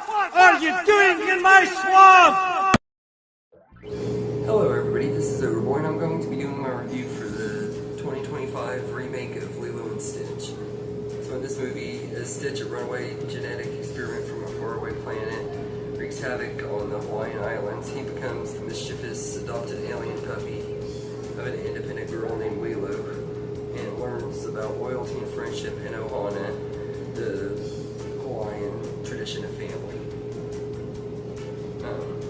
What are you doing in my swamp? Hello everybody, this is Overboy and I'm going to be doing my review for the 2025 remake of Lilo and Stitch. So in this movie, as Stitch, a runaway genetic experiment from a faraway planet, wreaks havoc on the Hawaiian Islands, he becomes the mischievous adopted alien puppy of an independent girl named Lilo and learns about loyalty and friendship in Ohana, the Hawaiian tradition of family.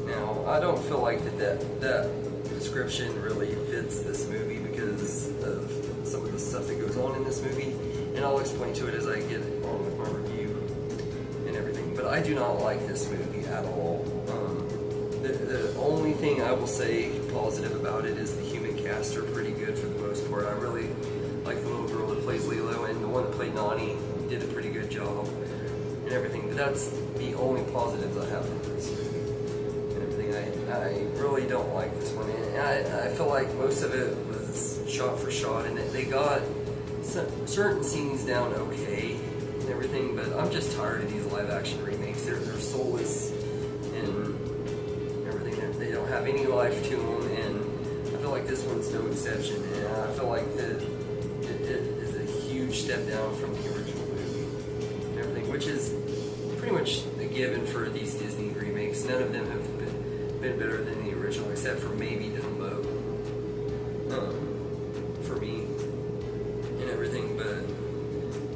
Now, I don't feel like that description really fits this movie because of some of the stuff that goes on in this movie, and I'll explain to it as I get on with my review and everything. But I do not like this movie at all. The only thing I will say positive about it is the human cast are pretty good for the most part. I really like the little girl that plays Lilo, and the one that played Nani did a pretty good job and everything. But that's the only positives I have from this movie. I really don't like this one, and I feel like most of it was shot for shot, and they got certain scenes down okay and everything, but I'm just tired of these live action remakes. They're soulless and everything. They don't have any life to them, and I feel like this one's no exception, and I feel like that it is a huge step down from the original movie and everything, which is pretty much a given for these Disney remakes. None of them have been better than the original, except for maybe Dumbo, for me, and everything. But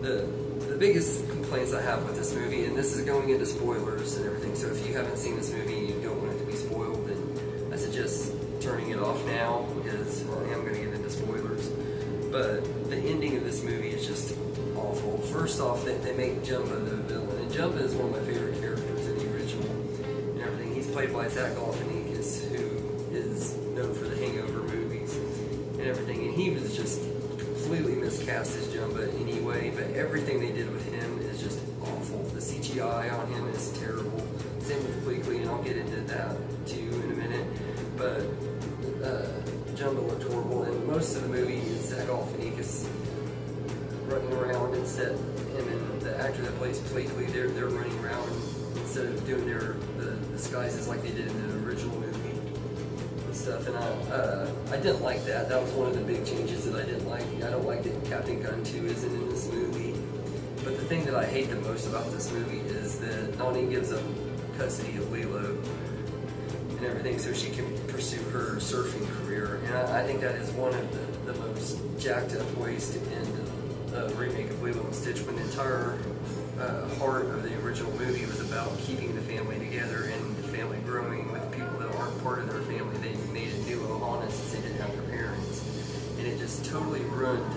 the biggest complaints I have with this movie, and this is going into spoilers and everything, so if you haven't seen this movie and you don't want it to be spoiled, then I suggest turning it off now, because I am going to get into spoilers. But the ending of this movie is just awful. First off, they make Jumbo the villain, and Jumbo is one of my favorite characters in the original. He's played by Zach Galifianakis, who is known for the Hangover movies and everything, and he was just completely miscast as Jumbo anyway, but everything they did with him is just awful. The CGI on him is terrible. Same with Bleakley, and I'll get into that too in a minute, but Jumbo looked horrible, and most of the movie is Zach Galifianakis running around instead. Him and the actor that plays Bleakley, they're running around instead of doing the disguises like they did in the original movie and stuff, and I didn't like that. That was one of the big changes that I didn't like. I don't like that Captain Gun 2 isn't in this movie, but the thing that I hate the most about this movie is that Nani gives up custody of Lilo and everything so she can pursue her surfing career, and I think that is one of the most jacked up ways to end a remake of Lilo and Stitch, when the entire heart of the original movie was about keeping the family together and the family growing with people that aren't part of their family. They made a new Ohana since they didn't have their parents, and it just totally ruined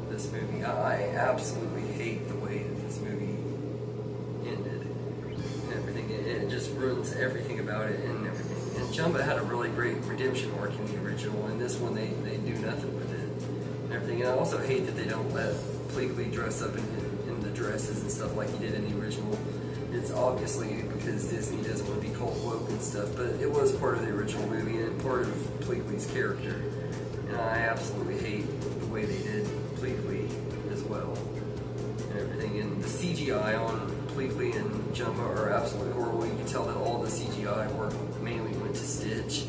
this movie. I absolutely hate the way that this movie ended and everything. It just ruins everything about it and everything. And Jumbo had a really great redemption arc in the original, and this one they do nothing with it and everything. And I also hate that they don't let Bleakley dress up in the dresses and stuff like he did in the original. It's obviously because Disney doesn't want to be called woke and stuff, but it was part of the original movie and part of Bleakley's character. And I absolutely hate the way they did Bleakley as well and everything. And the CGI on Bleakley and Jumbo are absolutely horrible. You can tell that all the CGI work mainly went to Stitch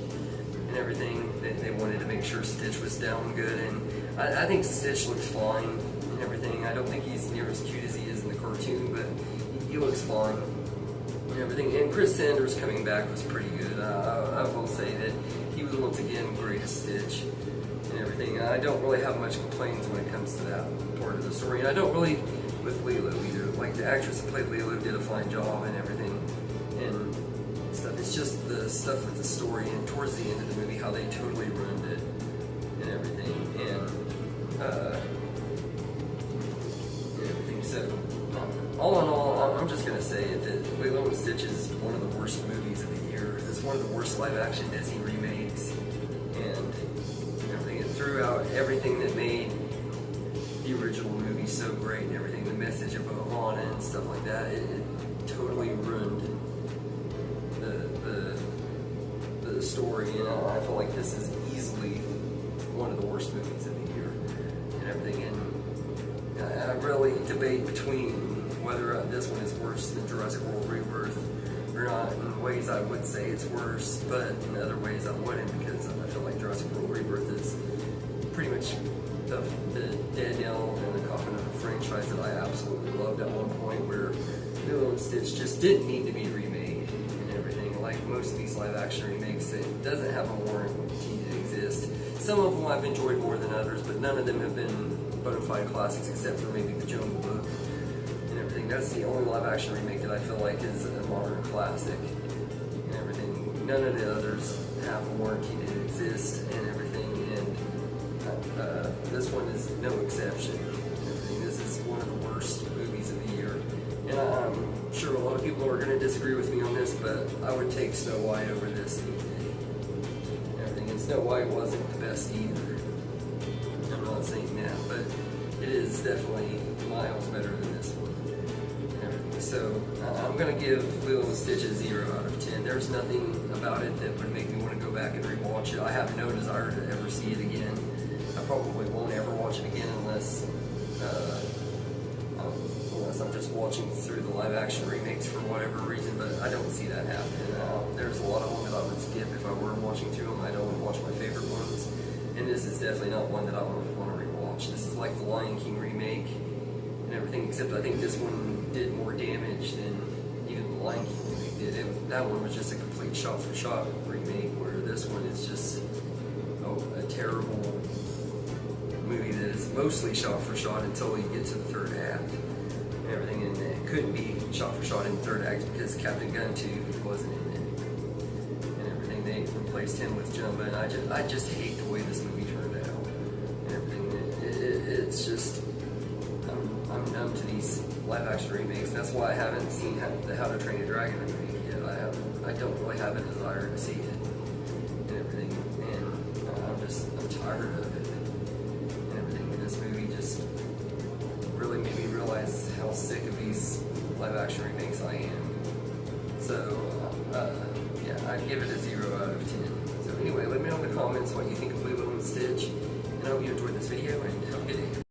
and everything. They wanted to make sure Stitch was down good, and I think Stitch looks fine and everything. I don't think he's near as cute as he is in the cartoon, but he looks fine and everything. And Chris Sanders coming back was pretty good. I will say that he was once again great as Stitch and everything. I don't really have much complaints when it comes to that part of the story, and I don't really with Lilo either. Like, the actress that played Lilo did a fine job and everything and stuff. It's just the stuff with the story and towards the end of the movie how they totally ruined it and everything. And everything. So, all in all, I'm just gonna say that Lilo and Stitch is one of the worst movies of the year. It's one of the worst live-action Disney remakes, and everything. It threw out everything that made the original movie so great and everything. The message of Ohana and stuff like that. It totally ruined the story, and I feel like this is easily one of the worst movies of the year and everything. And I really debate between whether this one is worse than Jurassic World Rebirth or not. In ways I would say it's worse, but in other ways I wouldn't, because I feel like Jurassic World Rebirth is pretty much the dead nail in the coffin of a franchise that I absolutely loved at one point, where Lilo and Stitch just didn't need to be remade and everything. Like most of these live action remakes, it doesn't have a warranty to exist. Some of them I've enjoyed more than others, but none of them have been bona fide classics except for maybe the Jungle Book and everything. That's the only live action remake that I feel like is a modern classic and everything. None of the others have a warranty to exist and everything, and this one is no exception and everything. This is one of the worst movies of the year, and I'm sure a lot of people are going to disagree with me on this, but I would take Snow White over this any day and everything. And Snow White wasn't the best either. I'm not saying that, but it is definitely miles better than this one and everything. So I'm going to give Lilo and Stitch a 0 out of 10. There's nothing about it that would make me want to go back and rewatch it. I have no desire to ever see it again. I probably won't ever watch it again unless I'm just watching through the live action remakes for whatever reason, but I don't see that happening. There's a lot of them that I would skip if I were watching through them. I don't want to watch my favorite ones, and this is definitely not one that I would want to rewatch. This is like the Lion King remake and everything, except I think this one did more damage than even the Lion King remake did. That one was just a complete shot-for-shot remake, where this one is just a terrible movie that is mostly shot-for-shot until you get to the third act and everything, and it couldn't be shot-for-shot in the third act because Captain Gun 2 wasn't in it and everything. They replaced him with Jumba, and I just hate the way this movie turned out and everything. It's just, I'm numb to these live-action remakes. That's why I haven't seen the How to Train a Dragon remake yet. I don't really have a desire to see it and everything, and I'm tired of it and everything. And this movie just really made me realize how sick of these live-action remakes I am. So, yeah, I'd give it a 0 out of 10. So anyway, let me know in the comments what you think of Lilo and Stitch, and I hope you enjoyed this video, and have a good day.